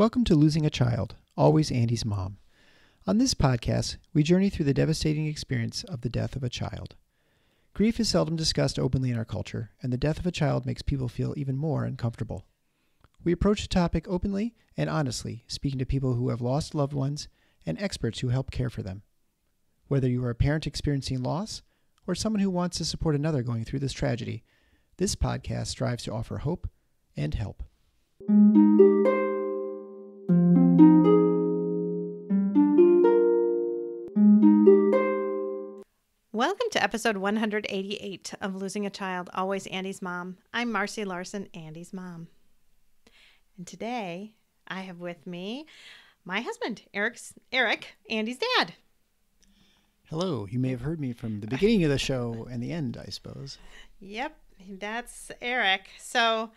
Welcome to Losing a Child, Always Andy's Mom. On this podcast, we journey through the devastating experience of the death of a child. Grief is seldom discussed openly in our culture, and the death of a child makes people feel even more uncomfortable. We approach the topic openly and honestly, speaking to people who have lost loved ones and experts who help care for them. Whether you are a parent experiencing loss or someone who wants to support another going through this tragedy, this podcast strives to offer hope and help. Welcome to episode 188 of Losing a Child, Always Andy's Mom. I'm Marcy Larson, Andy's mom. And today I have with me my husband, Eric, Andy's dad. Hello. You may have heard me from the beginning of the show and the end, I suppose. Yep, that's Eric. So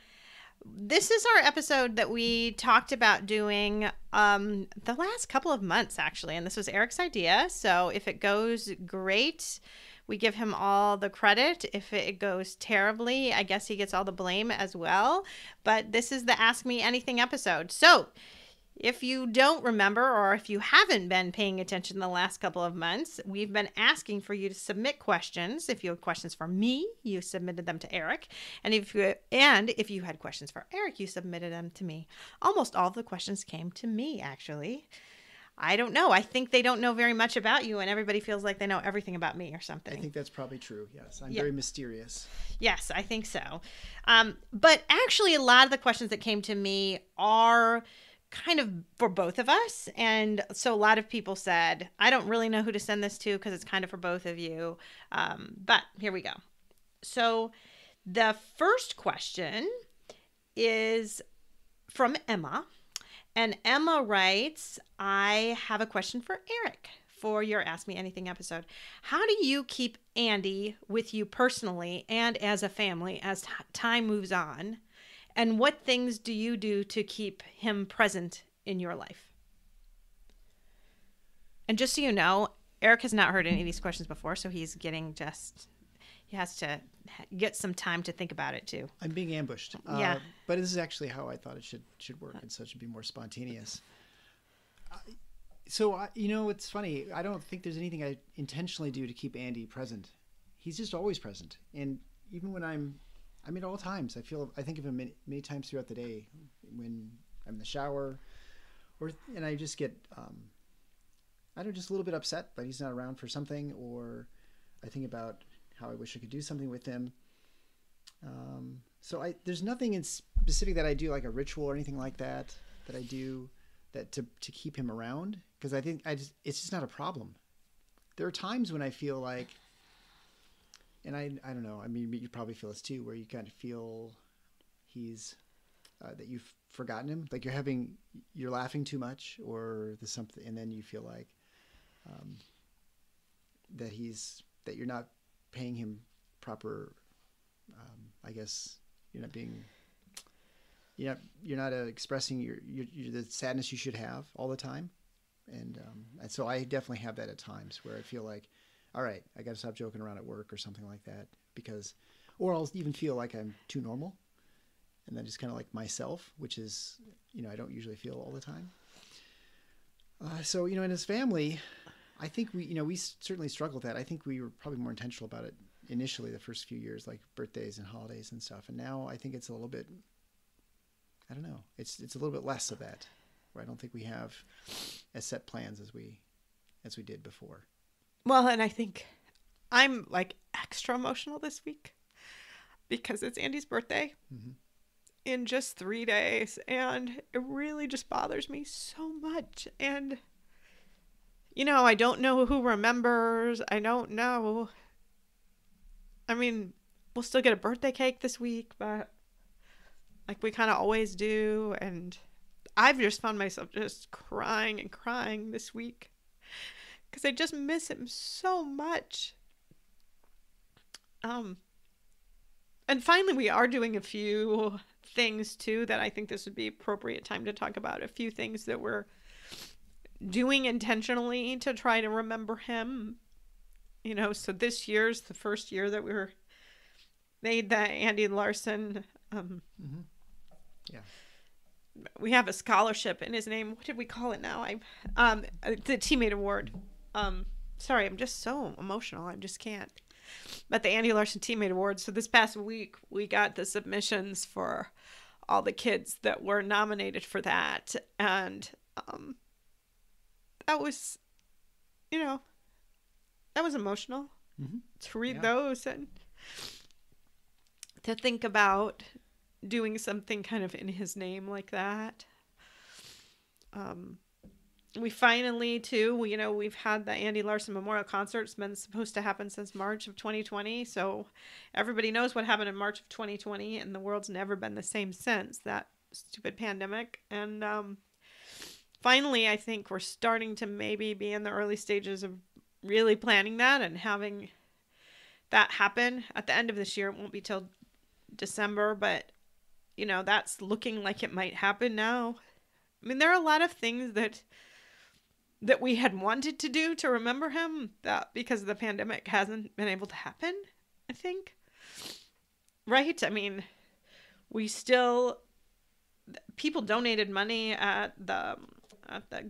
this is our episode that we talked about doing the last couple of months, actually. And this was Eric's idea. So if it goes great, we give him all the credit. If it goes terribly, I guess he gets all the blame as well. But this is the Ask Me Anything episode. So if you don't remember, or if you haven't been paying attention the last couple of months, we've been asking for you to submit questions. If you have questions for me, you submitted them to Eric. And if you had questions for Eric, you submitted them to me. Almost all of the questions came to me, actually. I don't know. I think they don't know very much about you, and everybody feels like they know everything about me or something. I think that's probably true, yes. I'm very mysterious. Yes, I think so. But actually, a lot of the questions that came to me are kind of for both of us. And so a lot of people said, I don't really know who to send this to because it's kind of for both of you. But here we go. So the first question is from Emma. And Emma writes, I have a question for Eric for your Ask Me Anything episode. How do you keep Andy with you personally and as a family as time moves on? And what things do you do to keep him present in your life? And just so you know, Eric has not heard any of these questions before, so he has to get some time to think about it too. I'm being ambushed. Yeah. But this is actually how I thought it should work, and so it should be more spontaneous. It's funny. I don't think there's anything I intentionally do to keep Andy present. He's just always present. And even when at all times, I think of him many times throughout the day when I'm in the shower, and I just get, just a little bit upset that he's not around for something, or I think about how I wish I could do something with him. There's nothing in specific that I do, like a ritual or anything like that I do that to keep him around, because I think it's just not a problem. There are times when I feel like, and I don't know, I mean, you probably feel this too, where you kind of feel that you've forgotten him, like you're laughing too much, or there's something, and then you feel like that you're not paying him proper, I guess you're not expressing the sadness you should have all the time. And so I definitely have that at times where I feel like, all right, I got to stop joking around at work or something like that, or I'll even feel like I'm too normal, and then just kind of like myself, which is, I don't usually feel all the time. So, in his family, I think we certainly struggled with that. I think we were probably more intentional about it initially the first few years, like birthdays and holidays and stuff. And now I think it's a little bit, I don't know, it's a little bit less of that, where I don't think we have as set plans as we did before. Well, and I think I'm like extra emotional this week because it's Andy's birthday in just 3 days. And it really just bothers me so much. And, I don't know who remembers. I don't know. I mean, we'll still get a birthday cake this week, but like we kind of always do. And I've just found myself just crying and crying this week because I just miss him so much. And finally, we are doing a few things too that I think this would be appropriate time to talk about. A few things that we're doing intentionally to try to remember him. So this year's the first year that we made the Andy Larson we have a scholarship in his name. What did we call it now? The teammate award. Sorry, I'm just so emotional. I just can't. But the Andy Larson Teammate Award. So this past week, we got the submissions for all the kids that were nominated for that. And that was, that was emotional to read those and to think about doing something kind of in his name like that. We finally, too, we've had the Andy Larson Memorial Concert. It's been supposed to happen since March of 2020. So everybody knows what happened in March of 2020, and the world's never been the same since that stupid pandemic. And finally, I think we're starting to maybe be in the early stages of really planning that and having that happen at the end of this year. It won't be till December, but, that's looking like it might happen now. I mean, there are a lot of things that we had wanted to do to remember him that because of the pandemic hasn't been able to happen, I think. Right? I mean, people donated money at the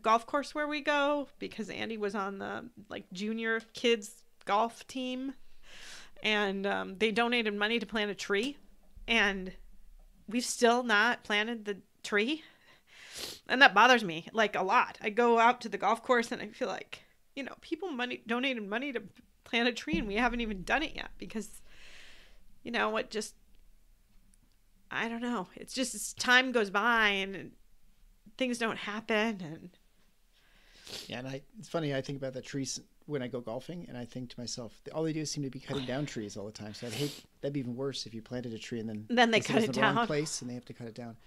golf course where we go because Andy was on the junior kids golf team, and they donated money to plant a tree, and we've still not planted the tree. And that bothers me a lot. I go out to the golf course and I feel like, people donated money to plant a tree and we haven't even done it yet because, I don't know. It's just as time goes by and things don't happen. And yeah, and it's funny. I think about the trees when I go golfing, and I think to myself, all they do seem to be cutting down trees all the time. So that'd be even worse if you planted a tree and then they cut it down in the wrong place and they have to cut it down.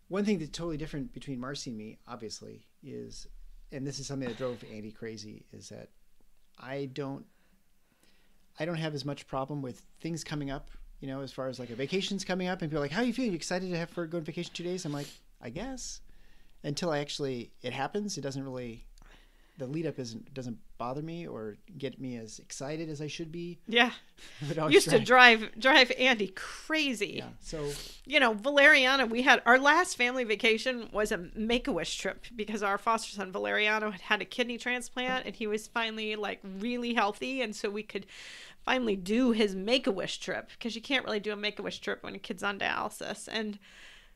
One thing that's totally different between Marcy and me, obviously, is, and this is something that drove Andy crazy, is that I don't have as much problem with things coming up, as far as a vacation's coming up and people are like, how are you feeling? You excited to go on vacation 2 days? I'm like, I guess. Until it happens, it doesn't really, the lead up doesn't bother me or get me as excited as I should be. Yeah. Used to drive Andy crazy. Yeah. So, Valeriano, our last family vacation was a Make-A-Wish trip because our foster son Valeriano had a kidney transplant and he was finally really healthy. And so we could finally do his Make-A-Wish trip because you can't really do a Make-A-Wish trip when a kid's on dialysis. And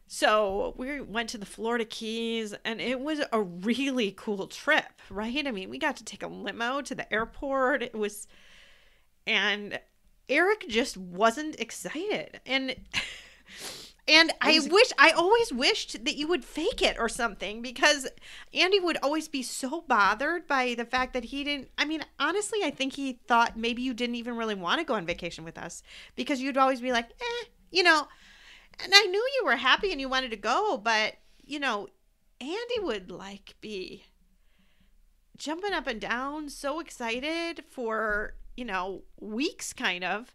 so we went to the Florida Keys and it was a really cool trip, right? I mean, we got to take a limo to the airport. And Eric just wasn't excited. And I always wished that you would fake it or something because Andy would always be so bothered by the fact that he didn't, I mean, honestly, I think he thought maybe you didn't even really want to go on vacation with us because you'd always be like, and I knew you were happy and you wanted to go, but, Andy would be jumping up and down, so excited for, weeks kind of.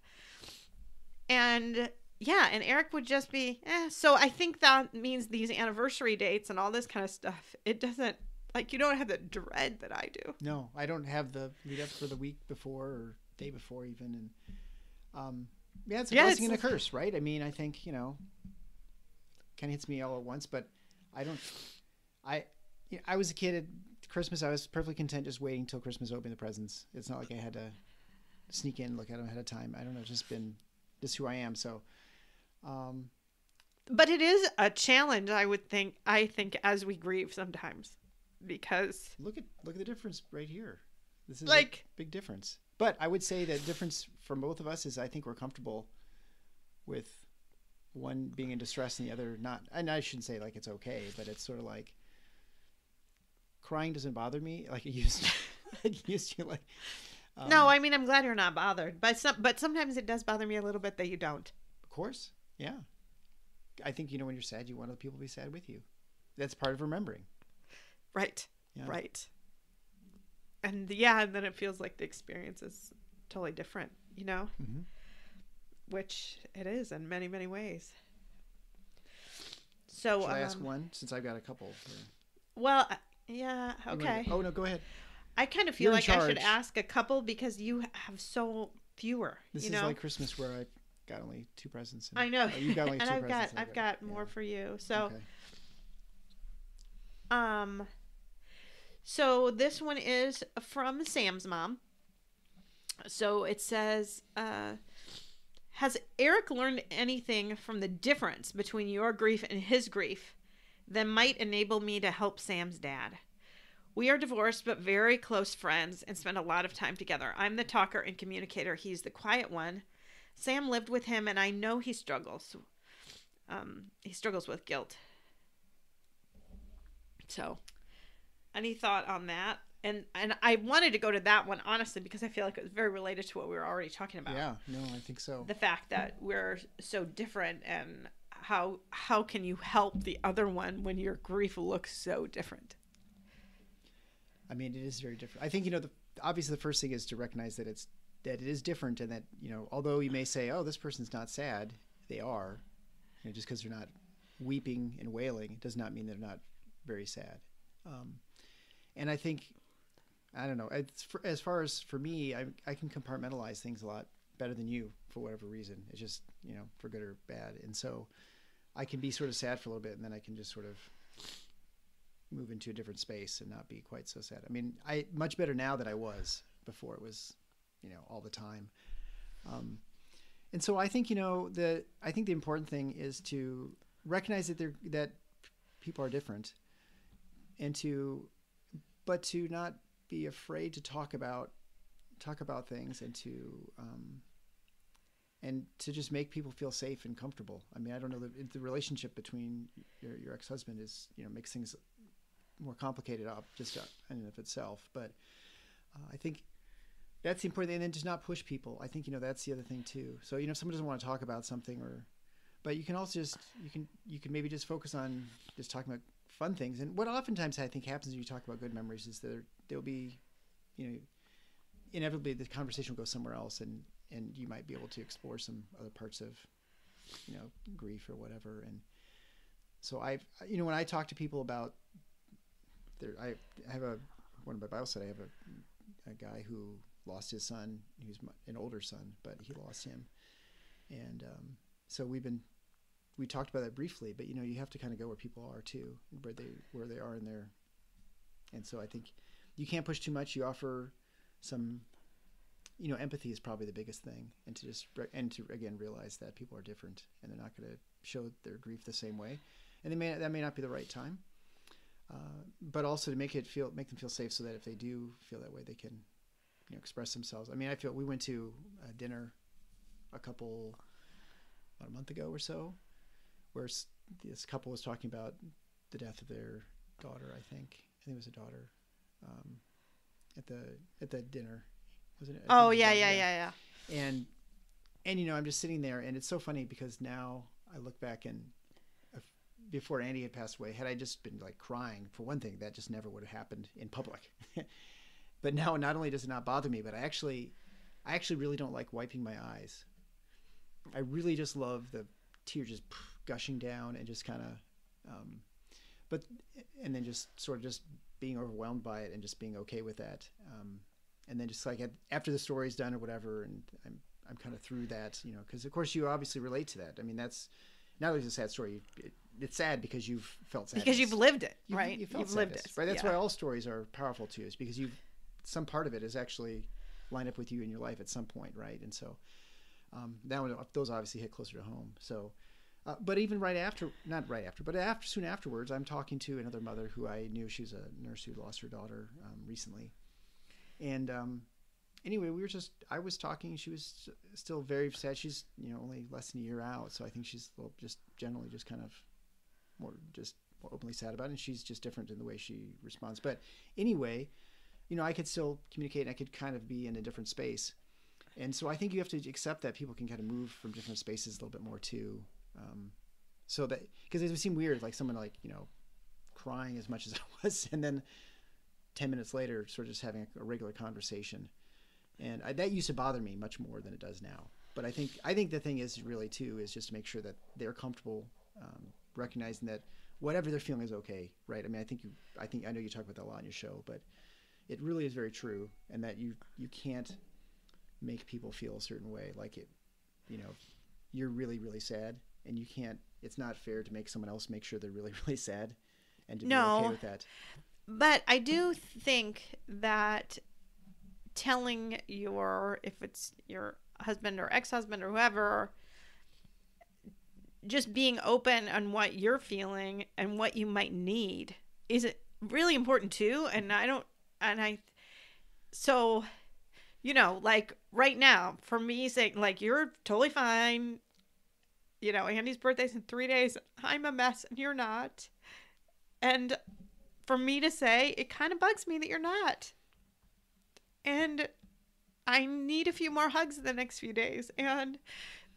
And yeah, and Eric would just be, So I think that means these anniversary dates and all this kind of stuff, it doesn't, you don't have the dread that I do. No, I don't have the lead up for the week before or day before even. And, it's a blessing and a curse, right? I mean, I think, kind of hits me all at once, but I was a kid at Christmas. I was perfectly content just waiting till Christmas to open the presents. It's not like I had to sneak in, look at them ahead of time. I don't know. It's just been just who I am. So, but it is a challenge, I think, as we grieve sometimes, because look at the difference right here. This is a big difference. But I would say the difference for both of us is I think we're comfortable with one being in distress and the other not. And I shouldn't say it's okay, but it's sort of crying doesn't bother me like it used to. No, I mean, I'm glad you're not bothered, but sometimes it does bother me a little bit that you don't. Of course. Yeah. I think, when you're sad, you want other people to be sad with you. That's part of remembering. Right. Yeah. Right. And then it feels like the experience is totally different, Mm-hmm. Which it is in many, many ways. So, should I ask one since I've got a couple? Well, yeah. Okay. Oh no, go ahead. I kind of feel like I should ask a couple because you have so fewer. This is like Christmas where I got only 2 presents. I know. You got only and 2 I've presents. got more for you. So, Okay. um, so this one is from Sam's mom. So it says, has Eric learned anything from the difference between your grief and his grief that might enable me to help Sam's dad? We are divorced but very close friends and spend a lot of time together. I'm the talker and communicator. He's the quiet one. Sam lived with him, and I know he struggles. He struggles with guilt. So, any thought on that? And I wanted to go to that one, honestly, because I feel like it was very related to what we were already talking about. Yeah, no, I think so. The fact that we're so different, and how can you help the other one when your grief looks so different? I mean, it is very different. I think, obviously the first thing is to recognize that it is different, and that, although you may say, oh, this person's not sad, they are. Just because they're not weeping and wailing, it does not mean they're not very sad. And I think, I don't know, as far as for me, I can compartmentalize things a lot better than you for whatever reason. It's just, for good or bad. And so I can be sort of sad for a little bit, and then I can just sort of move into a different space and not be quite so sad. I mean, much better now than I was before. It was, all the time. And so I think, the important thing is to recognize that people are different, but to not be afraid to talk about things, and to just make people feel safe and comfortable. I mean, I don't know, the relationship between your ex-husband is, makes things more complicated up just in and of itself. But I think that's the important thing. And then just not push people. I think, that's the other thing too. So, if someone doesn't want to talk about something, but you can also you can maybe just focus on just talking about fun things. And what oftentimes I think happens when you talk about good memories is there'll be, inevitably the conversation will go somewhere else, and you might be able to explore some other parts of, grief or whatever. And so when I talk to people about I have one of my Bible study, I have a guy who lost his son. He was an older son, but he lost him. And so we talked about that briefly, but you have to kind of go where people are too, where they are in their. And so I think you can't push too much. You offer some, empathy is probably the biggest thing, and to again realize that people are different and they're not going to show their grief the same way, and that may not be the right time. But also to make them feel safe, so that if they do feel that way, they can, express themselves. I mean, I feel we went to a dinner about a month ago or so, where this couple was talking about the death of their daughter. I think it was a daughter, at the dinner. Was it? Oh yeah. And I'm just sitting there, and it's so funny because now I look back, and before Andy had passed away, had I just been like crying, for one thing, that just never would have happened in public. But now, not only does it not bother me, but I actually really don't like wiping my eyes. I really just love the tear just gushing down, and just kind of, and then just sort of just being overwhelmed by it, and just being okay with that. And then just like after the story's done or whatever, and I'm kind of through that, because of course you obviously relate to that. I mean, that's not only a sad story. It's sad because you've felt sadness. Because you've lived it, right? You've lived it, right? That's why all stories are powerful too, is because some part of it is actually lined up with you in your life at some point, right? And so those obviously hit closer to home. So, but even soon afterwards, I'm talking to another mother who I knew. She's a nurse who lost her daughter recently, and anyway, I was talking. She was still very sad. She's only less than a year out, so I think she's just generally just kind of more openly sad about it. And she's just different in the way she responds. But anyway, I could still communicate, and I could kind of be in a different space. And so I think you have to accept that people can kind of move from different spaces a little bit more too. So that, because it would seem weird, like someone crying as much as I was, and then 10 minutes later, sort of just having a regular conversation. And that used to bother me much more than it does now. But I think the thing is really too, is just to make sure that they're comfortable, recognizing that whatever they're feeling is okay, right? I mean, I know you talk about that a lot on your show, but it really is very true, and that you can't make people feel a certain way, like it, you're really, really sad, and you can't. It's not fair to make someone else make sure they're really, really sad, and to be okay No, with that. but I do think that telling if it's your husband or ex-husband or whoever, just being open on what you're feeling and what you might need is really important too. So, like right now, for me saying, like, you're totally fine. Andy's birthday's in 3 days. I'm a mess and you're not. And for me to say, it kind of bugs me that you're not. And I need a few more hugs the next few days. And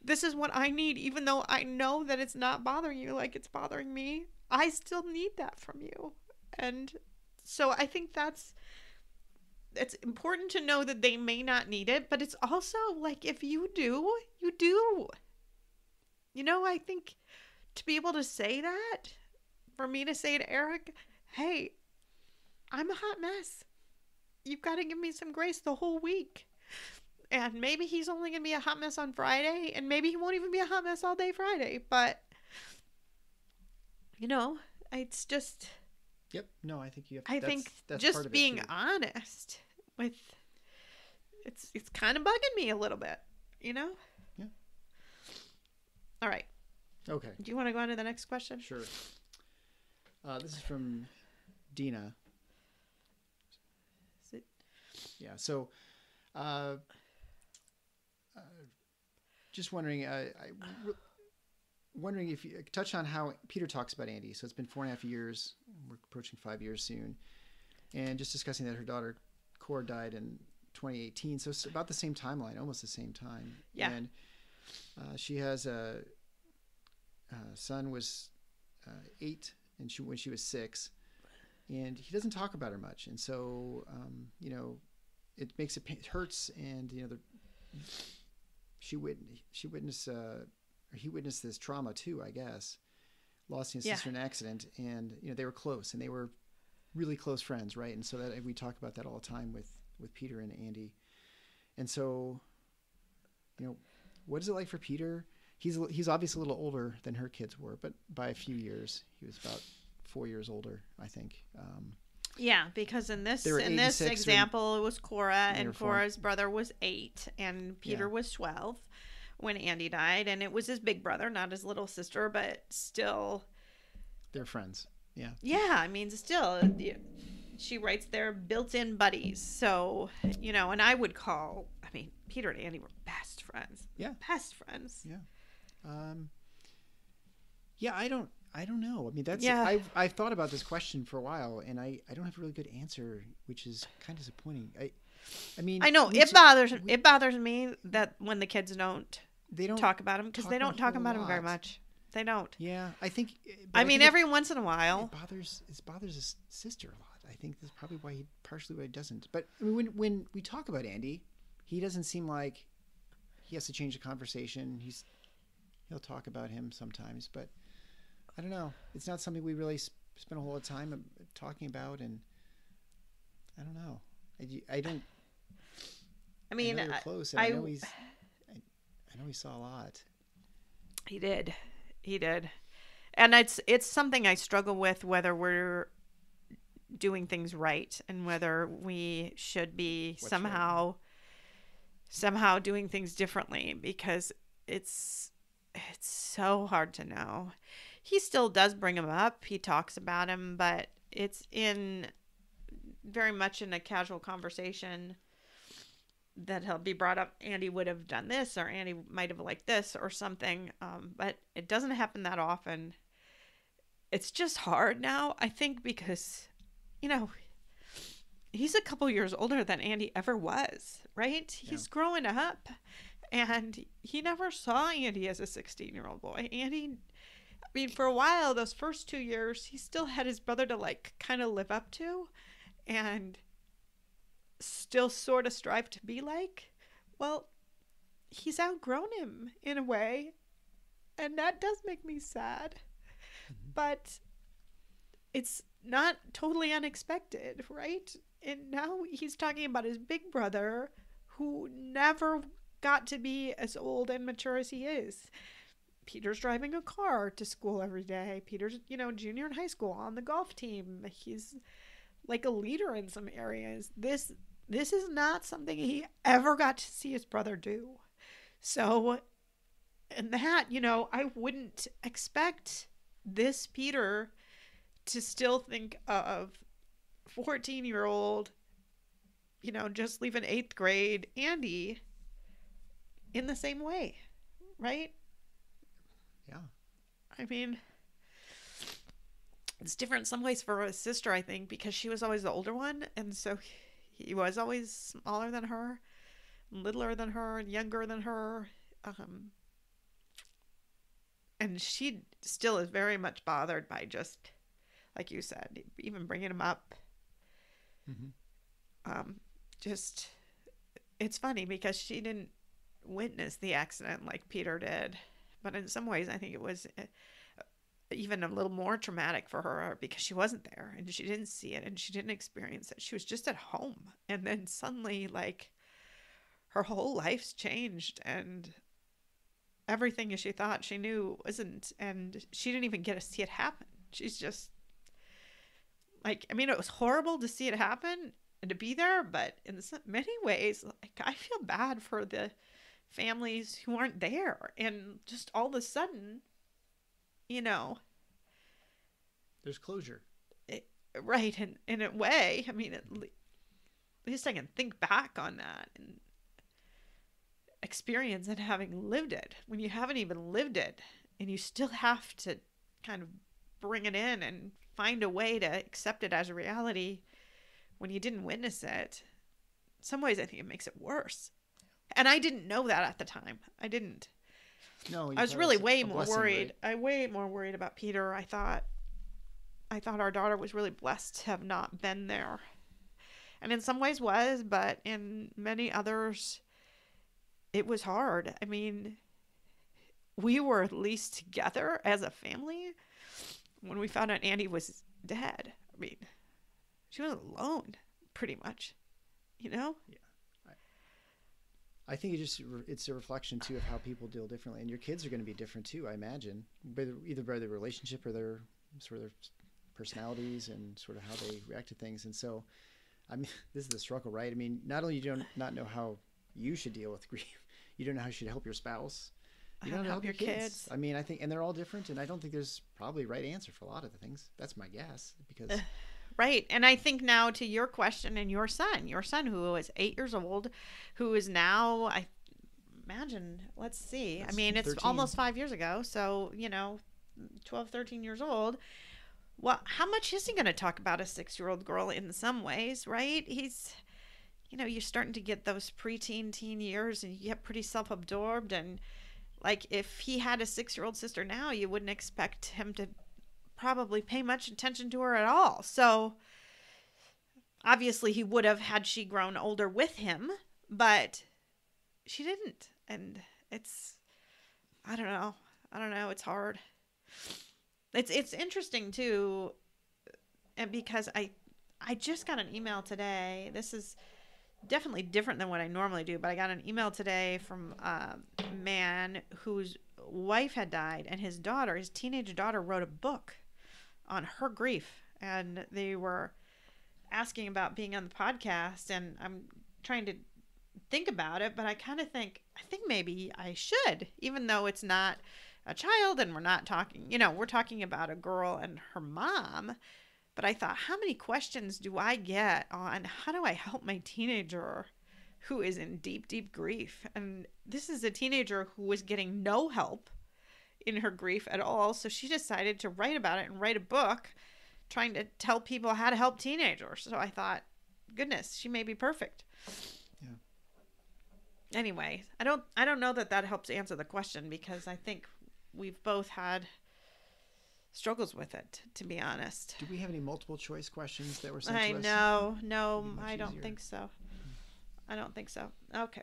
this is what I need, even though I know that it's not bothering you like it's bothering me. I still need that from you. And so I think it's important to know that they may not need it, but it's also like, if you do, you do. I think to be able to say that, for me to say to Eric, hey, I'm a hot mess. You've got to give me some grace the whole week. And maybe he's only going to be a hot mess on Friday, and maybe he won't even be a hot mess all day Friday. But, it's just... Yep. No, I think you have. I think just being honest with... It's kind of bugging me a little bit, Yeah. All right. Okay. Do you want to go on to the next question? Sure. This is from Dina. Is it? Yeah. So, just wondering, wondering if you touch on how Peter talks about Andy. So it's been 4.5 years. We're approaching 5 years soon, and just discussing that her daughter Cora died in 2018. So it's about the same timeline, almost the same time. Yeah. And she has a son was 8, and when she was 6, and he doesn't talk about her much, and so it makes it hurts, and he witnessed this trauma too, I guess, lost his sister in an accident, and they were close, and they were really close friends, right? And so that we talk about that all the time with Peter and Andy, and so what is it like for Peter? He's obviously a little older than her kids were, but by a few years. He was about 4 years older, I think. Yeah, because in this example, example, it was Cora, and Cora's brother was 8, and Peter was 12 when Andy died, and it was his big brother, not his little sister, but still. They're friends. Yeah. Yeah, I mean, still, she writes they're built-in buddies. So, and I would call, Peter and Andy were best friends. Yeah. Best friends. Yeah. Yeah, I don't know. That's I've thought about this question for a while, and I don't have a really good answer, which is kind of disappointing. I know it bothers me that when the kids don't talk about him, because they don't talk about him very much. They don't. Yeah, I think. Every once in a while, it bothers his sister a lot. I think that's probably why he doesn't. But when we talk about Andy, he doesn't seem like he has to change the conversation. He'll talk about him sometimes, but I don't know. It's not something we really spend a whole lot of time talking about, and I don't know. I don't. I know they're close, and I know he saw a lot. He did, and it's something I struggle with, whether we're doing things right and whether we should be somehow doing things differently, because it's so hard to know. He still does bring him up. He talks about him, but it's very much in a casual conversation that he'll be brought up. Andy would have done this, or Andy might have liked this or something. But it doesn't happen that often. It's just hard now, I think, because, he's a couple years older than Andy ever was, right? Yeah. He's growing up, and he never saw Andy as a 16-year-old boy. Andy, for a while, those first 2 years, he still had his brother to kind of live up to, and still sort of strive to be like. Well, he's outgrown him in a way, and that does make me sad. Mm-hmm. But it's not totally unexpected, right? And now he's talking about his big brother, who never got to be as old and mature as he is. Peter's driving a car to school every day. Peter's, junior in high school on the golf team. He's like a leader in some areas. This is not something he ever got to see his brother do. So, and that, I wouldn't expect this Peter to still think of 14-year-old, just leaving 8th grade Andy in the same way, right? Yeah. I mean, it's different in some ways for his sister, I think, because she was always the older one. And so he was always smaller than her, littler than her, and younger than her. And she still is very much bothered by just, like you said, even bringing him up. Mm-hmm. Just, it's funny because she didn't witness the accident like Peter did. But in some ways, I think it was even a little more traumatic for her because she wasn't there and she didn't see it and she didn't experience it. She was just at home. And then suddenly, like, her whole life's changed and everything she thought she knew wasn't. And she didn't even get to see it happen. She's just, like, I mean, it was horrible to see it happen and to be there. But in many ways, like, I feel bad for the families who aren't there, and just all of a sudden, there's closure, right? And in a way, I mean, at least I can think back on that and experience and having lived it. When you haven't even lived it and you still have to kind of bring it in and find a way to accept it as a reality when you didn't witness it, in some ways I think it makes it worse. And I didn't know that at the time. I didn't. No, I was really way more blessing, worried. right? I way more worried about Peter. I thought our daughter was really blessed to have not been there. And in some ways was, but in many others, it was hard. I mean, we were at least together as a family when we found out Andy was dead. I mean, she was alone, pretty much, Yeah. I think it's a reflection too of how people deal differently, and your kids are going to be different too, I imagine, either by their relationship or their sort of their personalities and sort of how they react to things. And so, I mean, this is the struggle, right? I mean, not only do you not know how you should deal with grief, you don't know how you should help your spouse, you don't know how to help your kids. I mean, I think, and they're all different, and I don't think there's probably a right answer for a lot of the things. That's my guess, because. Right. And I think now to your question and your son who is 8 years old, who is now, I imagine, let's see. That's I mean, it's 13. almost 5 years ago. So, 12, 13 years old. Well, how much is he going to talk about a 6-year-old girl in some ways, right? He's, you're starting to get those preteen, teen years and you get pretty self-absorbed. And like if he had a 6-year-old sister now, you wouldn't expect him to probably pay much attention to her at all. So obviously he would have had she grown older with him, but she didn't. And it's, I don't know. It's hard. It's interesting too. And because I just got an email today. This is definitely different than what I normally do, but I got an email today from a man whose wife had died and his teenage daughter wrote a book on her grief, and they were asking about being on the podcast, and I'm trying to think about it, but I think maybe I should, even though it's not a child and we're not talking, we're talking about a girl and her mom. But I thought, how many questions do I get on how do I help my teenager who is in deep, deep grief? And this is a teenager who was getting no help in her grief at all. So she decided to write about it and write a book trying to tell people how to help teenagers. So I thought, goodness, she may be perfect. Yeah. Anyway, I don't know that helps answer the question, because I think we've both had struggles with it, to be honest. Do we have any multiple choice questions that were sent to us? No, I don't think so. I don't think so. Okay.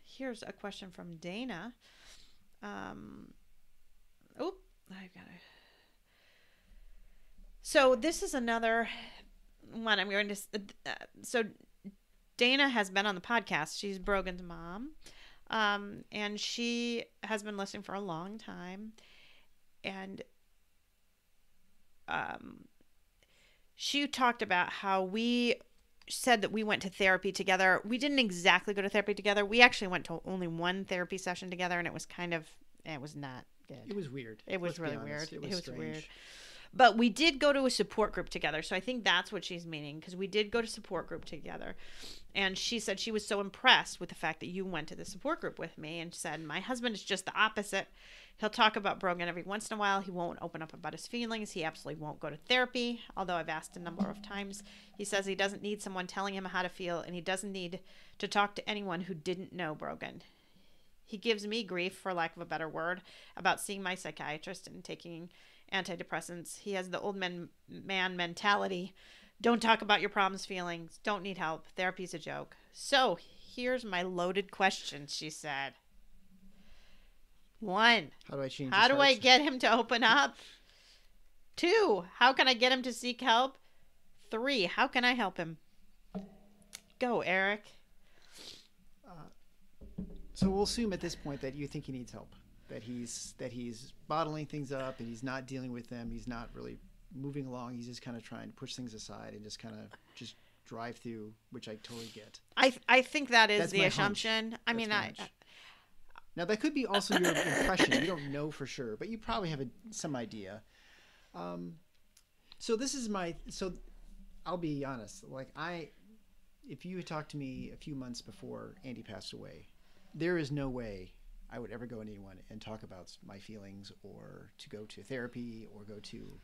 Here's a question from Dana. I've got it. So this is another one I'm going to. So Dana has been on the podcast. She's Brogan's mom. And she has been listening for a long time. And she talked about how we said that we went to therapy together. We didn't exactly go to therapy together. We actually went to only one therapy session together, and it was not good. It was weird. It was really weird. It was strange. weird. But we did go to a support group together. So I think that's what she's meaning, because we did go to support group together. And she said she was so impressed with the fact that you went to the support group with me, and said, my husband is just the opposite. He'll talk about Brogan every once in a while. He won't open up about his feelings. He absolutely won't go to therapy, although I've asked a number of times. He says he doesn't need someone telling him how to feel, and he doesn't need to talk to anyone who didn't know Brogan. He gives me grief, for lack of a better word, about seeing my psychiatrist and taking antidepressants. He has the old man mentality. Don't talk about your problems, feelings. Don't need help. Therapy's a joke. So here's my loaded question, she said. 1, How do I change? how do I get him to open up? 2, how can I get him to seek help? 3, how can I help him? Go, Eric. So we'll assume at this point that you think he needs help, that he's bottling things up and he's not dealing with them. He's not really moving along. He's just kind of trying to push things aside and just kind of just drive through, which I totally get. I think that is That's the my assumption. hunch. I That's mean, my hunch. Now that could be also your impression. You don't know for sure, but you probably have some idea. So I'll be honest. If you had talked to me a few months before Andy passed away, there is no way I would ever go to anyone and talk about my feelings, or to go to therapy, or go to.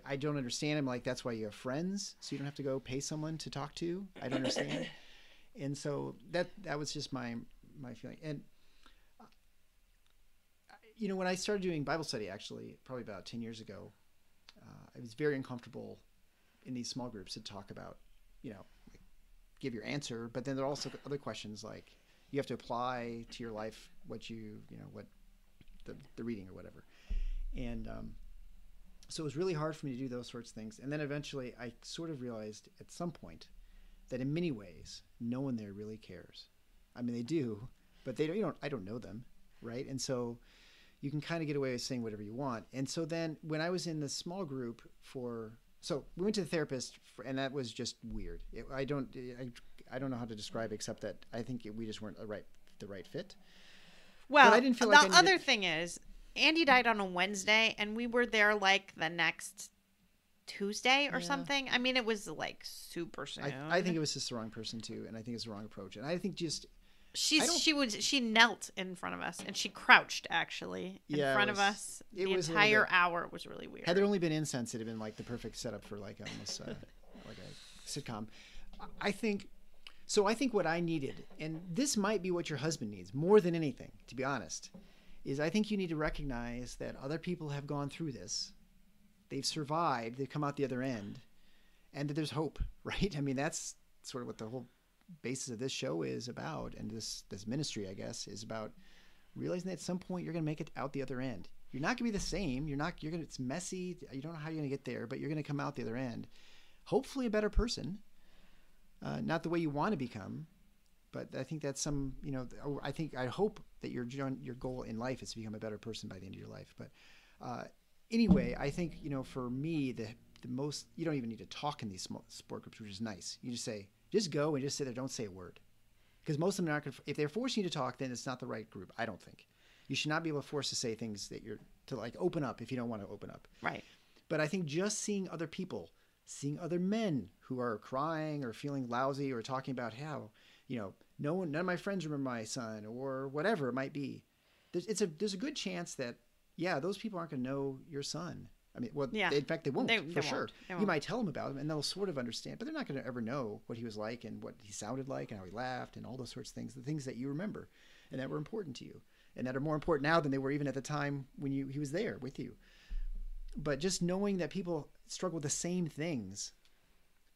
I don't understand. I'm like, that's why you have friends, so you don't have to go pay someone to talk to. I don't understand. And so that was just my feeling. And when I started doing Bible study, actually, probably about 10 years ago, I was very uncomfortable in these small groups to talk about, give your answer. But then there are also other questions, like you have to apply to your life what what the reading or whatever. And so it was really hard for me to do those sorts of things. And then eventually I sort of realized at some point that in many ways, no one there really cares. I mean, they do, but I don't know them. Right. And so you can kind of get away with saying whatever you want. And so then when I was in the small group so we went to the therapist, and that was just weird. I don't know how to describe it, except that I think we just weren't the right fit. Well, but I didn't feel the like other thing is, Andy died on a Wednesday, and we were there like the next Tuesday or something. I mean, it was like super soon. I think it was just the wrong person too, and I think it's the wrong approach. And I think just she knelt in front of us, and she crouched actually in front of us the entire hour. It was really weird. Had there only been incense, it'd have been like the perfect setup for like almost like a sitcom. I think what I needed, and this might be what your husband needs more than anything, to be honest, is I think you need to recognize that other people have gone through this. They've survived. They've come out the other end, and that there's hope, right? I mean, that's sort of what the whole basis of this show is about, and this ministry, I guess, is about realizing that at some point you're going to make it out the other end. You're not going to be the same. It's messy. You don't know how you're going to get there, but you're going to come out the other end, hopefully a better person. Not the way you want to become, but I think that's I hope that your goal in life is to become a better person by the end of your life. But anyway, I think, for me, the most, you don't even need to talk in these small sport groups, which is nice. You just go and just sit there. Don't say a word. Because most of them are not going to, if they're forcing you to talk, then it's not the right group. I don't think. You should not be able to force to say things that to like open up if you don't want to open up. Right. But I think just seeing other people, seeing other men who are crying or feeling lousy or talking about how, none of my friends remember my son or whatever it might be. There's a good chance that, those people aren't going to know your son. I mean, in fact, they won't, for sure. You might tell them about him and they'll sort of understand, but they're not going to ever know what he was like and what he sounded like and how he laughed and all those sorts of things, the things that you remember and that were important to you and that are more important now than they were even at the time when he was there with you. But just knowing that people struggle with the same things,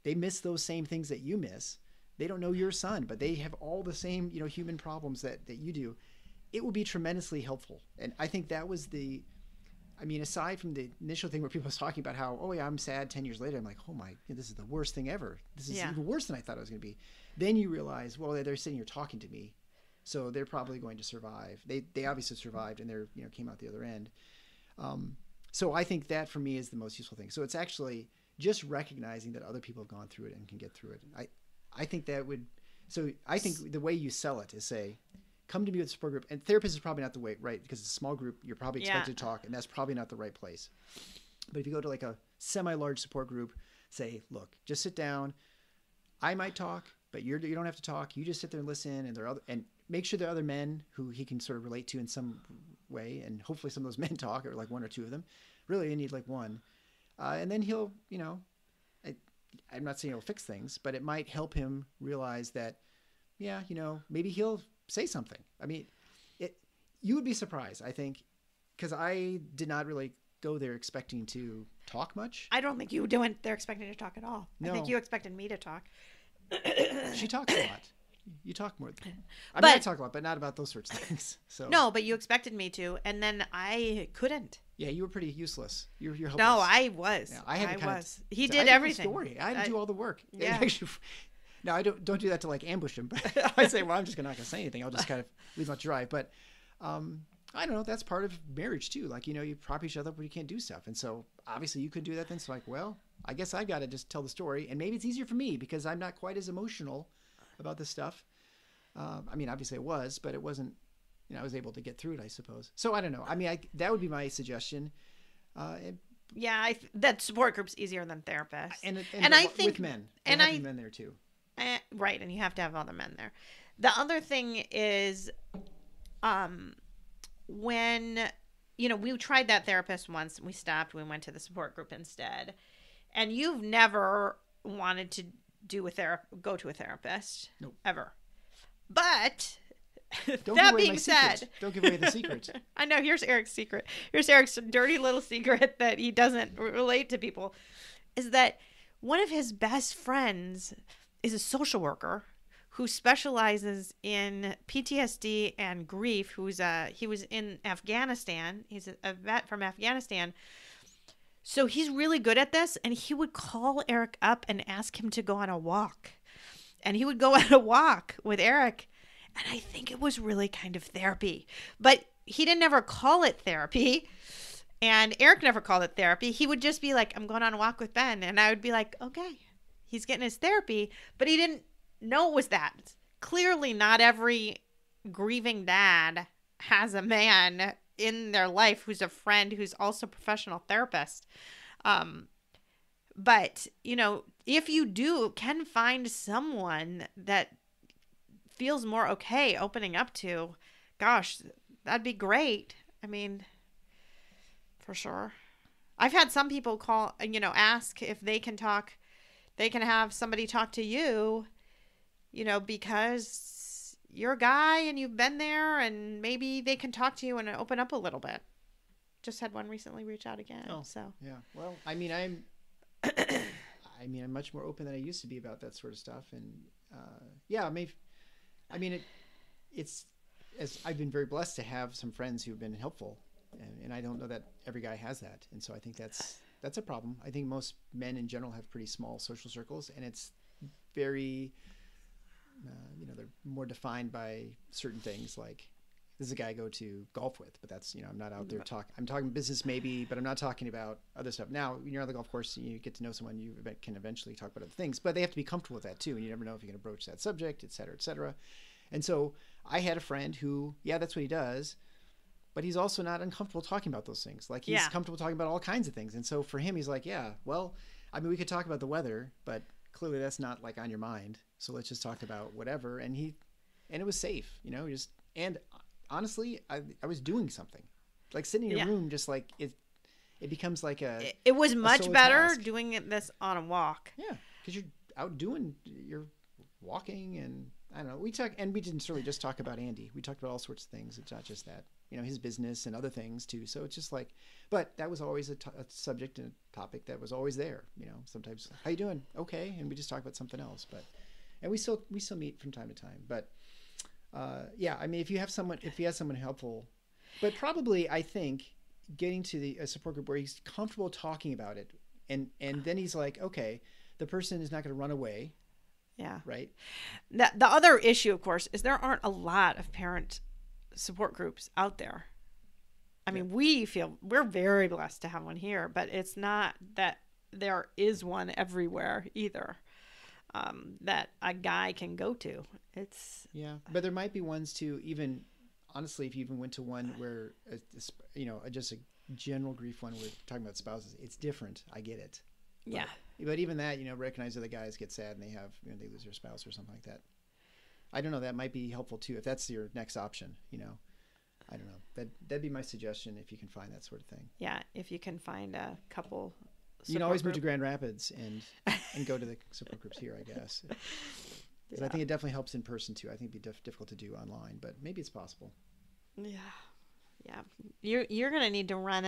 they miss those same things that you miss. They don't know your son, but they have all the same, human problems that you do. It would be tremendously helpful. And I think that was aside from the initial thing where people was talking about how, I'm sad 10 years later. I'm like, oh my, this is the worst thing ever. This is even worse than I thought it was going to be. then you realize, well, they're sitting here talking to me, so they're probably going to survive. They obviously survived, and they're came out the other end. So I think that for me is the most useful thing. So it's actually just recognizing that other people have gone through it and can get through it. I think that would. So I think the way you sell it is say, come to me with a support group. And therapist is probably not the way, right? Because it's a small group, you're probably expected to talk, and that's probably not the right place. But if you go to like a semi-large support group, say, look, just sit down. I might talk, but you don't have to talk. You just sit there and listen, and make sure there are other men who he can sort of relate to in some way, and hopefully some of those men talk, or like one or two of them. Really, you need like one, and then he'll, I'm not saying he'll fix things, but it might help him realize that, maybe he'll say something. I mean, you would be surprised, I think, because I did not really go there expecting to talk much. I don't think you went there expecting to talk at all. No. I think you expected me to talk. She talks a lot. You talk more. I talk a lot, but not about those sorts of things. So no, but you expected me to, and then I couldn't. Yeah, you were pretty useless. You're helpless. No, I was. Yeah, I was. He did everything. Story. I had to do all the work. Yeah. Actually, no, I don't do that to like ambush him. But I say, well, I'm just not going to say anything. I'll just kind of leave him out to dry. But I don't know. That's part of marriage too. Like, you prop each other up when you can't do stuff. And so obviously you could do that then. So like, well, I guess I got to just tell the story. And maybe it's easier for me because I'm not quite as emotional about this stuff. I mean, obviously it was, but it wasn't, I was able to get through it, I suppose. So I don't know. I mean, that would be my suggestion. That support group's easier than therapists. And I think with men, and I men there too. Right. And you have to have other men there. The other thing is, when, we tried that therapist once, we stopped, we went to the support group instead. And you've never wanted to go to a therapist. Nope. Ever. But that being said, don't give away the secret. I know. Here's Eric's secret. Here's Eric's dirty little secret that he doesn't relate to people, is that one of his best friends is a social worker who specializes in PTSD and grief. He was in Afghanistan. He's a vet from Afghanistan. So he's really good at this, and he would call Eric up and ask him to go on a walk. And he would go on a walk with Eric, and I think it was really kind of therapy. But he didn't ever call it therapy, and Eric never called it therapy. He would just be like, I'm going on a walk with Ben, and I would be like, okay, he's getting his therapy, but he didn't know it was that. Clearly not every grieving dad has a man in their life who's a friend who's also a professional therapist. But, if you can find someone that feels more okay opening up to, gosh, that'd be great. I mean, for sure. I've had some people call, ask if they can have somebody talk to you, because you're a guy and you've been there, and maybe they can talk to you and open up a little bit. Just had one recently reach out again. Oh, so yeah. Well, I'm much more open than I used to be about that sort of stuff. And it's as I've been very blessed to have some friends who've been helpful, and I don't know that every guy has that. And so I think that's a problem. I think most men in general have pretty small social circles, and it's very, they're more defined by certain things. Like, this is a guy I go to golf with, but that's, I'm not out there I'm talking business maybe, but I'm not talking about other stuff. Now, when you're on the golf course, you get to know someone, you can eventually talk about other things, but they have to be comfortable with that too. And you never know if you're going to broach that subject, et cetera, et cetera. And so I had a friend who, that's what he does, but he's also not uncomfortable talking about those things. Like, he's comfortable talking about all kinds of things. And so for him, he's like, we could talk about the weather, but clearly that's not like on your mind. So let's just talk about whatever. And it was safe, and honestly, I was doing something, like sitting in a room, just like it becomes like it was much better task. Doing this on a walk. Yeah. Cause you're out you're walking, and I don't know, we didn't really just talk about Andy. We talked about all sorts of things. It's not just that, his business and other things too. So it's just like, but that was always a subject and a topic that was always there. Sometimes, how you doing? Okay. And we just talk about something else, and we still meet from time to time, but if you have someone helpful, but probably I think getting to a support group where he's comfortable talking about it, and then he's like, okay, the person is not going to run away Yeah. right? The other issue, of course, is there aren't a lot of parent support groups out there. I mean, we feel we're very blessed to have one here, but it's not that there is one everywhere either, that a guy can go to. It's but there might be ones too. Even honestly, if you even went to one where just a general grief one, we're talking about spouses. It's different. I get it. Yeah. But even that, recognize that the guys get sad and they have they lose their spouse or something like that. I don't know. That might be helpful too if that's your next option. I don't know. That'd be my suggestion if you can find that sort of thing. Yeah, if you can find a couple. You can always move to Grand Rapids and go to the support groups here, I guess. Because I think it definitely helps in person too. I think it'd be difficult to do online, but maybe it's possible. Yeah, yeah. You're gonna need to run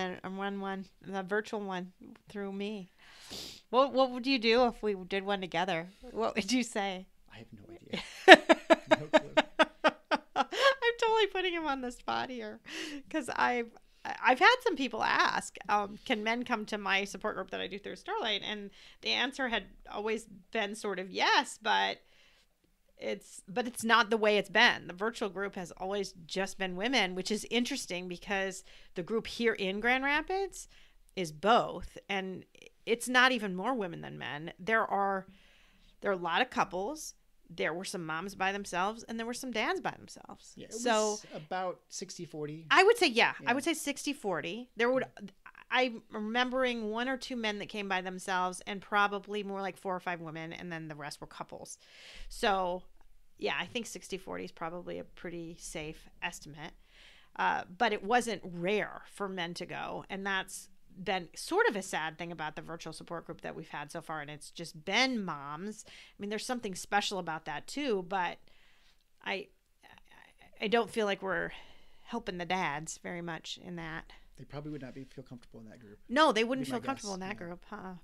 the virtual one through me. What would you do if we did one together? What would you say? I have no idea. No clue. I'm totally putting him on the spot here because I've had some people ask, can men come to my support group that I do through Starlight? And the answer had always been sort of yes, but it's not the way it's been. The virtual group has always just been women, which is interesting because the group here in Grand Rapids is both, and it's not even more women than men. There are a lot of couples. There were some moms by themselves, and there were some dads by themselves. Yeah, it was about 60-40. I would say, I would say 60-40. I'm remembering one or two men that came by themselves and probably more like 4 or 5 women, and then the rest were couples. So, yeah, I think 60-40 is probably a pretty safe estimate. But it wasn't rare for men to go, and that's been sort of a sad thing about the virtual support group that we've had so far, and it's just been moms. I mean, there's something special about that too, but I don't feel like we're helping the dads very much in that. They probably would not feel comfortable in that group. No, they wouldn't feel comfortable in that group, huh?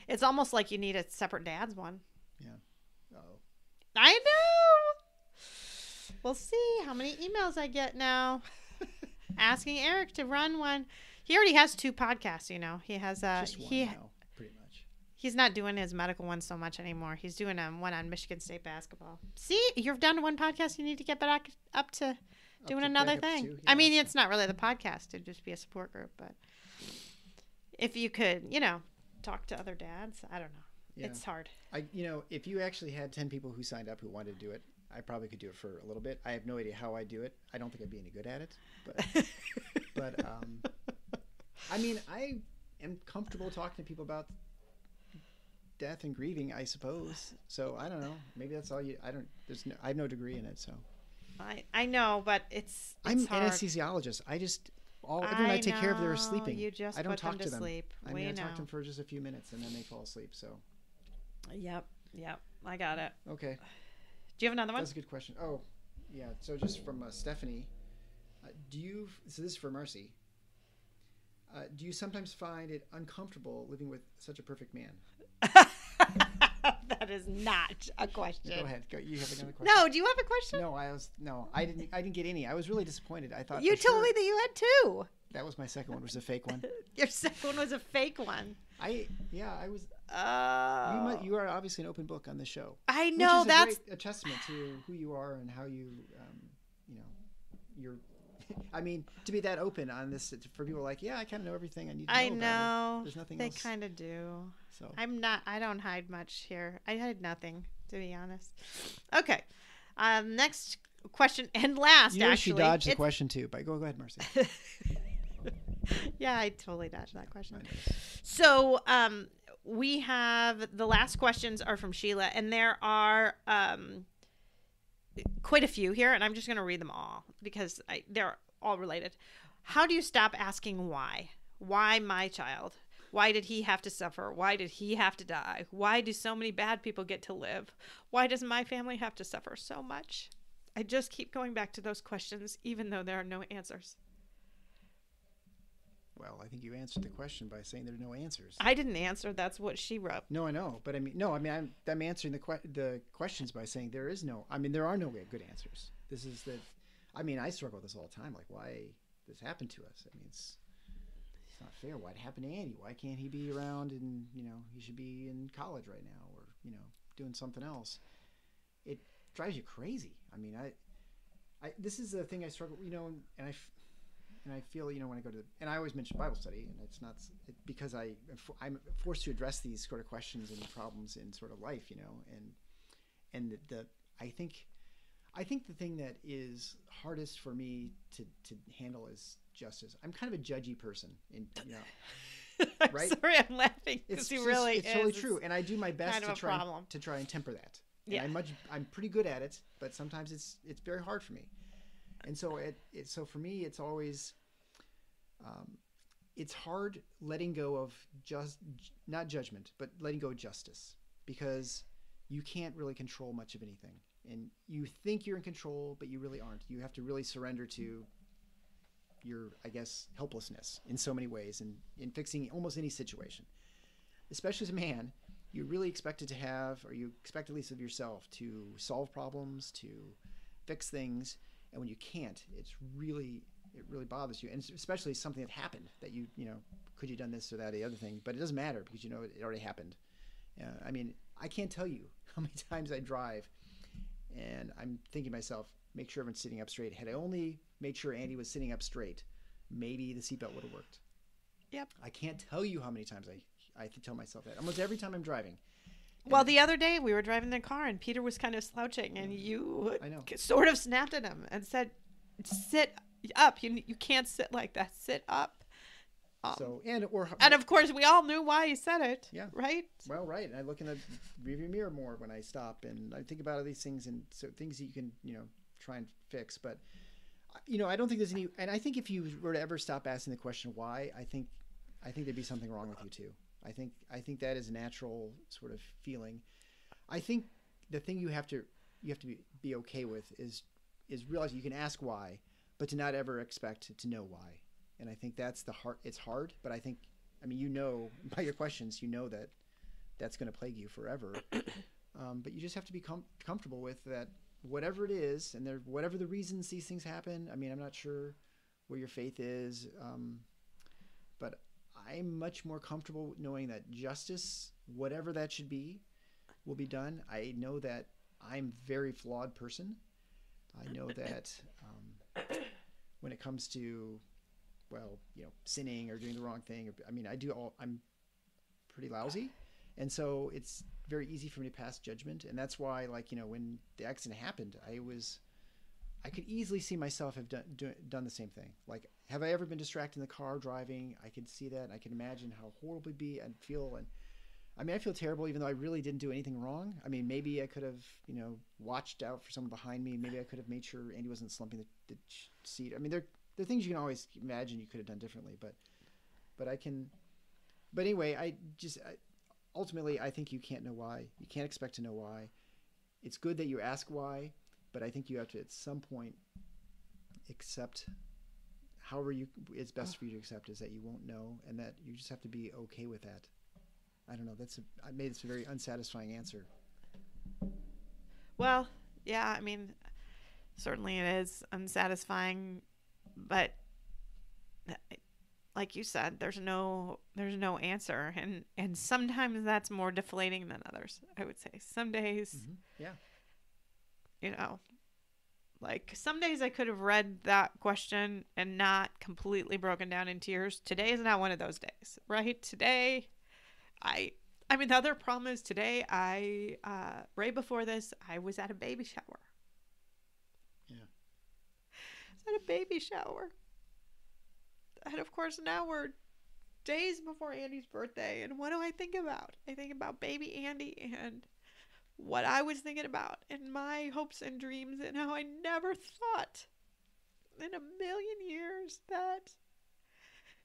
It's almost like you need a separate dads one. Yeah. Oh. I know. We'll see how many emails I get now asking Eric to run one. He already has 2 podcasts, He has just one now, pretty much. He's not doing his medical one so much anymore. He's doing one on Michigan State basketball. See, you've done one podcast. You need to get back up to doing another thing. Yeah. I mean, it's not really the podcast. It'd just be a support group. But if you could, talk to other dads, I don't know. Yeah. It's hard. If you actually had 10 people who signed up who wanted to do it, I probably could do it for a little bit. I have no idea how I do it. I don't think I'd be any good at it. But I mean, I am comfortable talking to people about death and grieving, I suppose. So I don't know. Maybe that's all you. I have no degree in it, so. I know, but it's I'm hard. An anesthesiologist. Everyone I take care of, they're sleeping. You just I don't put talk them to to them. sleep. I talk to them for just a few minutes and then they fall asleep. So. Yep. I got it. Okay. Do you have another one? That's a good question. Oh, yeah. So just from Stephanie, so this is for Marcy. Do you sometimes find it uncomfortable living with such a perfect man? That is not a question. Go ahead. You have another question? No. Do you have a question? No, I didn't get any. I was really disappointed. I thought you told me that you had 2. That was my second one. Was a fake one. Your second one was a fake one. I was. You are obviously an open book on the show. I know, which is that's a testament to who you are and how you, you're. I mean, to be that open on this for people like, yeah, I kind of know everything I need to know. I know. There's nothing they else. They kind of do. So I don't hide much here. I hide nothing, to be honest. Okay. Next question and last. Actually, she dodged the question too. But go ahead, Marcy. Yeah, I totally dodged that question. So, we have the last questions are from Sheila, and there are quite a few here, and I'm just going to read them all because they're all related. How do you stop asking why? Why my child? Why did he have to suffer? Why did he have to die? Why do so many bad people get to live? Why does my family have to suffer so much? I just keep going back to those questions, even though there are no answers. Well, I think you answered the question by saying there are no answers. I didn't answer. That's what she wrote. No, I know. But I'm answering the questions by saying there are no good answers. I struggle with this all the time. Like, why this happened to us? I mean, it's not fair. Why'd it happen to Andy? Why can't he be around and, he should be in college right now or, doing something else? drives you crazy. I mean, this is the thing I struggle, and I feel, when I go to, and I always mention Bible study, and it's not because I'm forced to address these sort of questions and problems in sort of life, and I think the thing that is hardest for me to handle is justice. I'm kind of a judgy person, I'm right? sorry, I'm laughing because he really it's is. totally true, and I do my best kind of to try and temper that. Yeah, and I'm pretty good at it, but sometimes it's very hard for me. And so so for me, it's always, it's hard letting go of not judgment, but letting go of justice, because you can't really control much of anything, and you think you're in control, but you really aren't. You have to really surrender to your, I guess, helplessness in so many ways, in fixing almost any situation. Especially as a man, you really expected to have, or you expect at least of yourself, to solve problems, to fix things. And when you can't, it really bothers you. And especially something that happened that could you done this or that or the other thing, but it doesn't matter because it already happened. I mean, I can't tell you how many times I drive and I'm thinking to myself, make sure everyone's sitting up straight. Had I only made sure Andy was sitting up straight, maybe the seatbelt would have worked. Yep. I can't tell you how many times I tell myself that. Almost every time I'm driving. Well, the other day we were driving the car and Peter was kind of slouching and you sort of snapped at him and said, sit up. You can't sit like that. Sit up. And of course we all knew why he said it. Yeah. Right? Well, right. And I look in the rearview mirror more when I stop, and I think about all these things, and so things that you can, try and fix. But, I don't think there's any, and I think if you were to ever stop asking the question why, I think there'd be something wrong with you too. I think that is a natural sort of feeling. I think the thing you have to be okay with is realizing you can ask why, but to not ever expect to know why. And I think that's the hard. It's hard, but I think, by your questions, that that's going to plague you forever. But you just have to be comfortable with that, whatever it is, and whatever the reasons these things happen. I mean, I'm not sure where your faith is, but I'm much more comfortable knowing that justice, whatever that should be, will be done. I know that I'm a very flawed person. I know that when it comes to, sinning or doing the wrong thing, I'm pretty lousy. And so it's very easy for me to pass judgment. And that's why, when the accident happened, I could easily see myself have done the same thing. Like, have I ever been distracted in the car driving? I could see that, and I can imagine how horrible it'd be and feel. And I feel terrible, even though I really didn't do anything wrong. Maybe I could have, watched out for someone behind me. Maybe I could have made sure Andy wasn't slumping the seat. There are things you can always imagine you could have done differently, but I can. But anyway, ultimately, I think you can't know why. You can't expect to know why. It's good that you ask why, but I think you have to, at some point, accept, however it's best for you to accept, is that you won't know, and that you just have to be okay with that. I don't know. I made this a very unsatisfying answer. Well, yeah, certainly it is unsatisfying, but like you said, there's no answer, and sometimes that's more deflating than others. I would say some days, like some days I could have read that question and not completely broken down in tears. Today is not one of those days, right? Today, the other problem is today right before this, I was at a baby shower. Yeah. I was at a baby shower. And of course, now we're days before Andy's birthday. And what do I think about? I think about baby Andy and what I was thinking about and my hopes and dreams and how I never thought in a million years that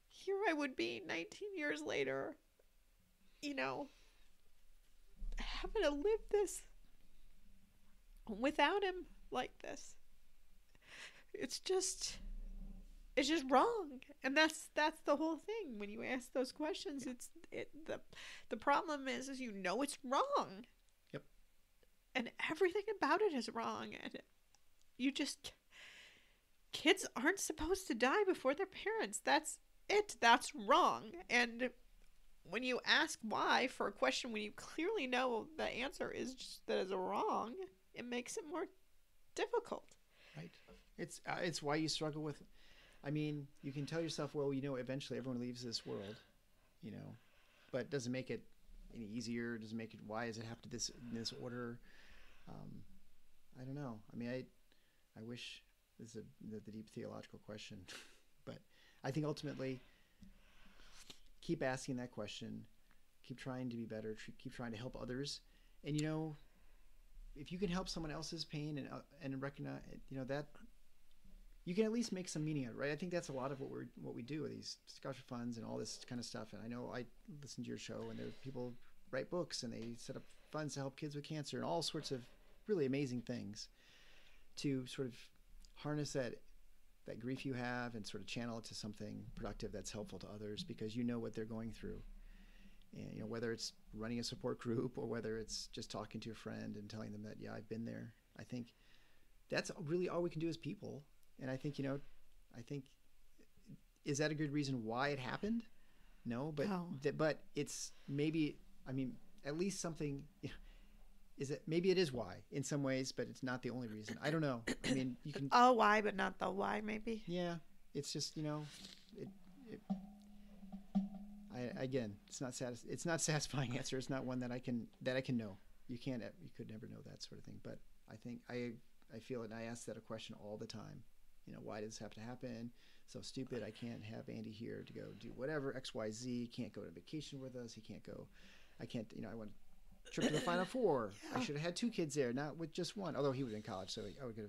here I would be 19 years later, having to live this without him like this. It's just wrong. And that's the whole thing. When you ask those questions, the problem is it's wrong. Yep. And everything about it is wrong. And kids aren't supposed to die before their parents. That's it. That's wrong. And when you ask why for a question when you clearly know the answer is just that it's wrong, it makes it more difficult. Right. It's why you struggle with. I mean, you can tell yourself, well, eventually everyone leaves this world, you know, but it doesn't make it any easier. Doesn't make it. Why does it have to this in this order? I don't know. I mean, I wish this is the deep theological question, but I think ultimately, keep asking that question, keep trying to be better, keep trying to help others, and if you can help someone else's pain and recognize, that you can at least make some meaning of it, right? I think that's a lot of what we do with these scholarship funds and all this kind of stuff. And I know I listen to your show, and there are people write books and they set up funds to help kids with cancer and all sorts of really amazing things to sort of harness that grief you have and sort of channel it to something productive that's helpful to others, because you know what they're going through. And whether it's running a support group or whether it's just talking to a friend and telling them that, yeah, I've been there. I think that's really all we can do as people. And I think, is that a good reason why it happened? No, but No. But it's maybe, I mean, at least something. Maybe it is why in some ways, but it's not the only reason. I don't know. I mean, you can. Oh, why, but not the why, maybe. Yeah, it's just again, it's not satisfying answer. It's not one that I can know. You could never know that sort of thing. But I think I feel it, and I ask that a question all the time. Why does this have to happen? So stupid. I can't have Andy here to go do whatever XYZ. Can't go to vacation with us. He can't go. I can't. I want a trip to the Final Four. Yeah. I should have had 2 kids there, not with just one. Although he was in college, so we could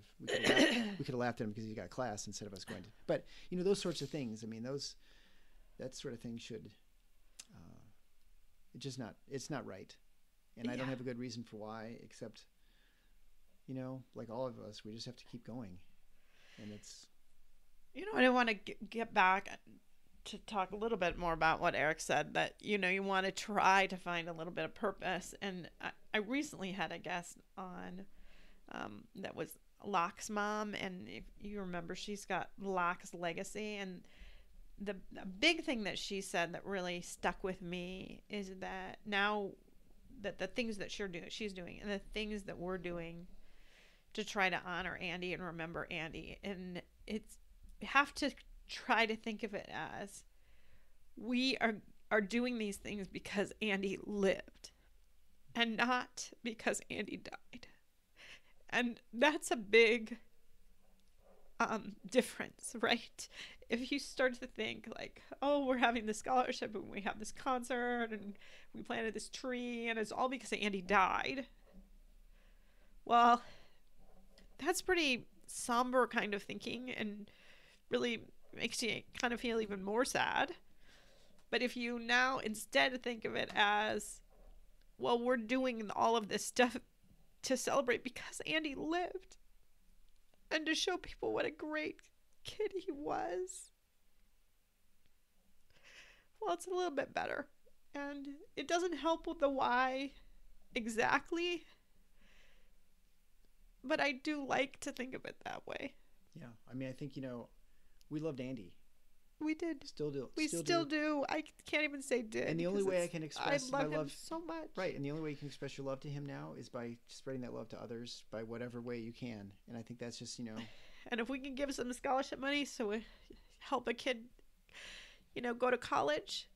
have laughed at him because he got class instead of us going to. But those sorts of things. I mean, that sort of thing should. It's not right, and I don't have a good reason for why, except, like all of us, we just have to keep going, and it's. I want to get back to talk a little bit more about what Eric said, that, you want to try to find a little bit of purpose. And I recently had a guest on that was Locke's mom. And if you remember, she's got Locke's legacy. And the big thing that she said that really stuck with me is that now that the things that she's doing and the things that we're doing to try to honor Andy and remember Andy, and it's have to try to think of it as we are doing these things because Andy lived and not because Andy died. And that's a big difference, right? If you start to think like, oh, we're having this scholarship and we have this concert and we planted this tree and it's all because Andy died. Well, that's pretty somber kind of thinking and really makes you kind of feel even more sad. But if you now instead think of it as, well, we're doing all of this stuff to celebrate because Andy lived and to show people what a great kid he was, well, it's a little bit better. And it doesn't help with the why exactly, but I do like to think of it that way. Yeah, I mean, I think, we loved Andy. We did. Still do. We still do. I can't even say did. And the only way I can express my love him so much. Right, and the only way you can express your love to him now is by spreading that love to others by whatever way you can. And I think that's just, And if we can give some scholarship money so we help a kid, go to college,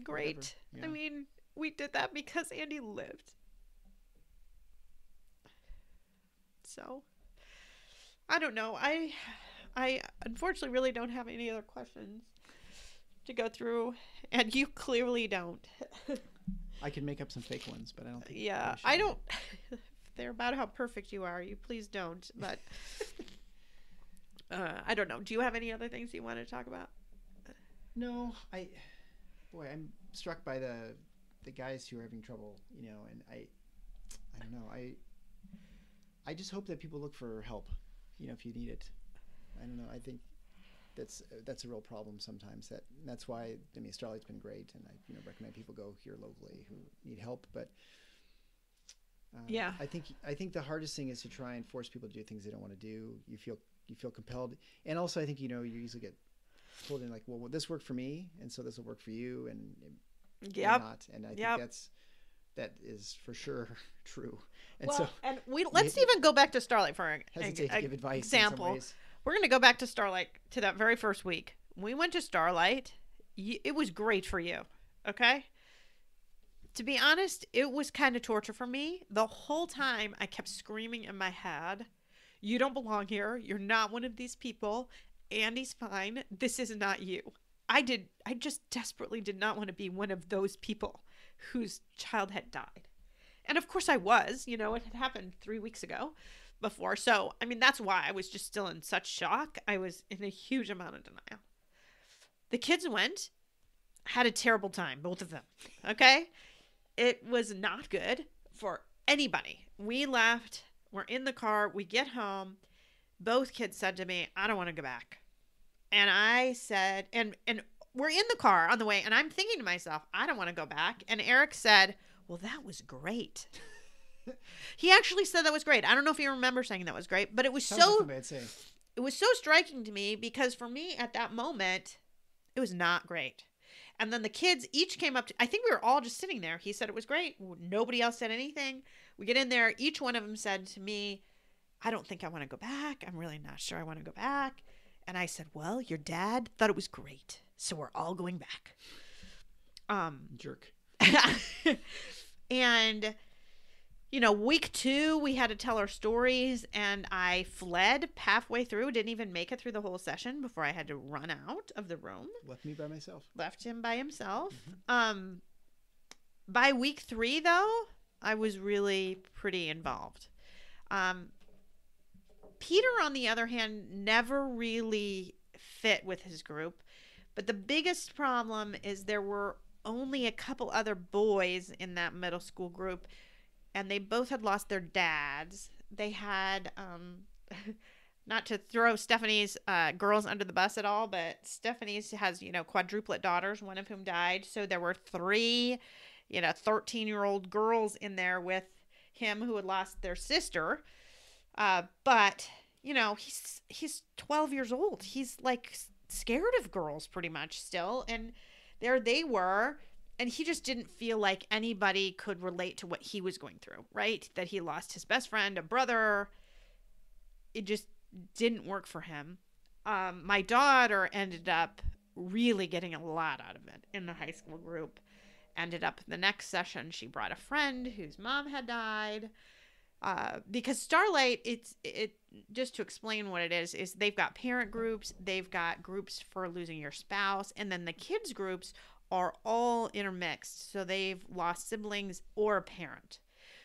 great. Yeah. I mean, we did that because Andy lived. So, I don't know. I unfortunately really don't have any other questions to go through, and you clearly don't. I can make up some fake ones, but I don't think. Yeah, I don't. They're about how perfect you are. You please don't. But I don't know. Do you have any other things you want to talk about? No, I'm struck by the guys who are having trouble, and I don't know. I just hope that people look for help, if you need it. I don't know. I think that's a real problem sometimes. That's why Starlight's been great, and I recommend people go here locally who need help. But yeah, I think the hardest thing is to try and force people to do things they don't want to do. You feel compelled, and also I think you usually get pulled in like, well, this worked for me, and so this will work for you, and yep. not. And I think that is for sure true. And Well, so and let's even go back to Starlight for an hesitate to give advice example. in some ways. We're going to go back to Starlight to that very first week. We went to Starlight. It was great for you, okay? To be honest, it was kind of torture for me. The whole time I kept screaming in my head, you don't belong here. You're not one of these people. Andy's fine. This is not you. I just desperately did not want to be one of those people whose child had died. And of course I was, it had happened 3 weeks ago before. So, I mean, that's why I was just still in such shock. I was in a huge amount of denial. The kids went, had a terrible time, both of them. Okay? It was not good for anybody. We left. We're in the car. We get home. Both kids said to me, I don't want to go back. And I said, and we're in the car on the way, and I'm thinking to myself, I don't want to go back. And Eric said, well, that was great. He actually said that was great. I don't know if you remember saying that was great, but it was it was so striking to me because for me at that moment, it was not great. And then the kids each came up to, I think we were all just sitting there. He said it was great. Nobody else said anything. We get in there. Each one of them said to me, I don't think I want to go back. I'm really not sure I want to go back. And I said, well, your dad thought it was great. So we're all going back. Jerk. And, week 2, we had to tell our stories, and I fled halfway through, didn't even make it through the whole session before I had to run out of the room. Left me by myself. Left him by himself. Mm-hmm. By week 3, though, I was really pretty involved. Peter, on the other hand, never really fit with his group. But the biggest problem is there were only a couple other boys in that middle school group, and they both had lost their dads. They had, not to throw Stephanie's girls under the bus at all, but Stephanie's has, quadruplet daughters, one of whom died. So there were 3, 13-year-old girls in there with him who had lost their sister. But, he's 12 years old. He's like scared of girls pretty much still. And there they were. And he just didn't feel like anybody could relate to what he was going through, right? That he lost his best friend, a brother. It just didn't work for him. My daughter ended up really getting a lot out of it in the high school group. Ended up the next session, she brought a friend whose mom had died. Because Starlight, it just to explain what it is they've got parent groups, they've got groups for losing your spouse, and then the kids groups are all intermixed. So they've lost siblings or a parent.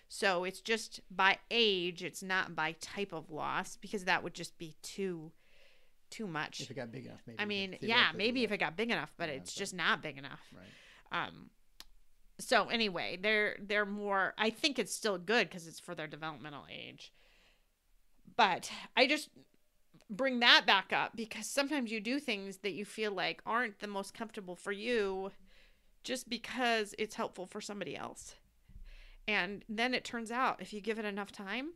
So it's just by age, it's not by type of loss, because that would just be too much. If it got big enough, maybe. I mean, yeah, maybe if it got big enough, but it's just not big enough. Right. So anyway, they're more, I think it's still good because it's for their developmental age. But I just bring that back up because sometimes you do things that you feel like aren't the most comfortable for you just because it's helpful for somebody else. And then it turns out if you give it enough time,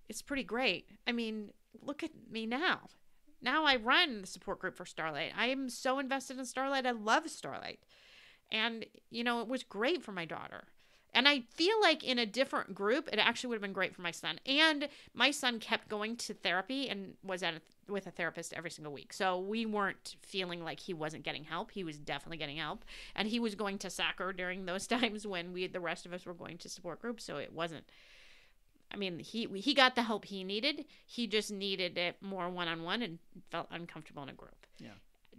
it's pretty great. I mean, look at me now. Now I run the support group for Starlight. I am so invested in Starlight. I love Starlight. And, it was great for my daughter. And I feel like in a different group, it actually would have been great for my son. And my son kept going to therapy and was with a therapist every single week. So we weren't feeling like he wasn't getting help. He was definitely getting help. And he was going to soccer during those times when the rest of us were going to support groups. So it wasn't, I mean, he got the help he needed. He just needed it more one-on-one and felt uncomfortable in a group. Yeah.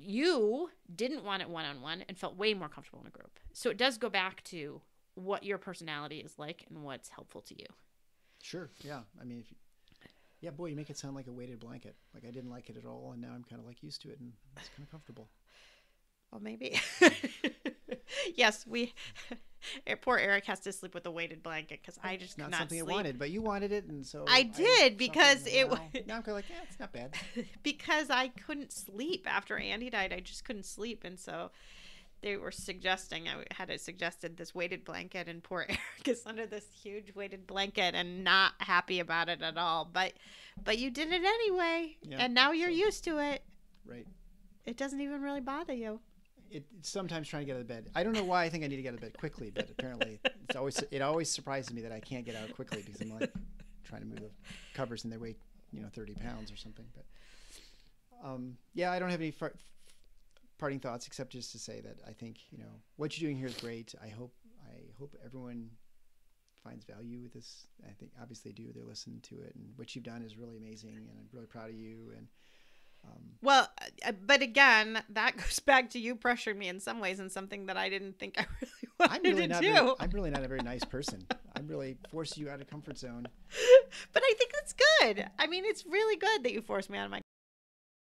You didn't want it one-on-one and felt way more comfortable in a group. So it does go back to what your personality is like and what's helpful to you. Sure. Yeah. I mean, boy, you make it sound like a weighted blanket. Like I didn't like it at all, and now I'm kind of like used to it, and it's kind of comfortable. Well, maybe. Yes, poor Eric has to sleep with a weighted blanket because I just not could not something sleep. I wanted, but you wanted it, and so I did because it was. Now I'm kind of like, yeah, it's not bad. Because I couldn't sleep after Andy died. I just couldn't sleep, and so they were suggesting I had suggested this weighted blanket, and poor Eric is under this huge weighted blanket and not happy about it at all. But you did it anyway, and now you're used to it. Right. It doesn't even really bother you. It's sometimes trying to get out of bed. I don't know why I think I need to get out of bed quickly, but apparently It always surprises me that I can't get out quickly because I'm like trying to move the covers and they weigh 30 pounds or something. But yeah, I don't have any parting thoughts except just to say that I think what you're doing here is great. I hope everyone finds value with this. I think obviously they do. They're listening to it, and what you've done is really amazing, and I'm really proud of you. And well, but again, that goes back to you pressuring me in some ways, and something that I didn't think I really wanted to do. I'm really not a very nice person. I'm really forcing you out of comfort zone. But I think that's good. I mean, it's really good that you forced me out of my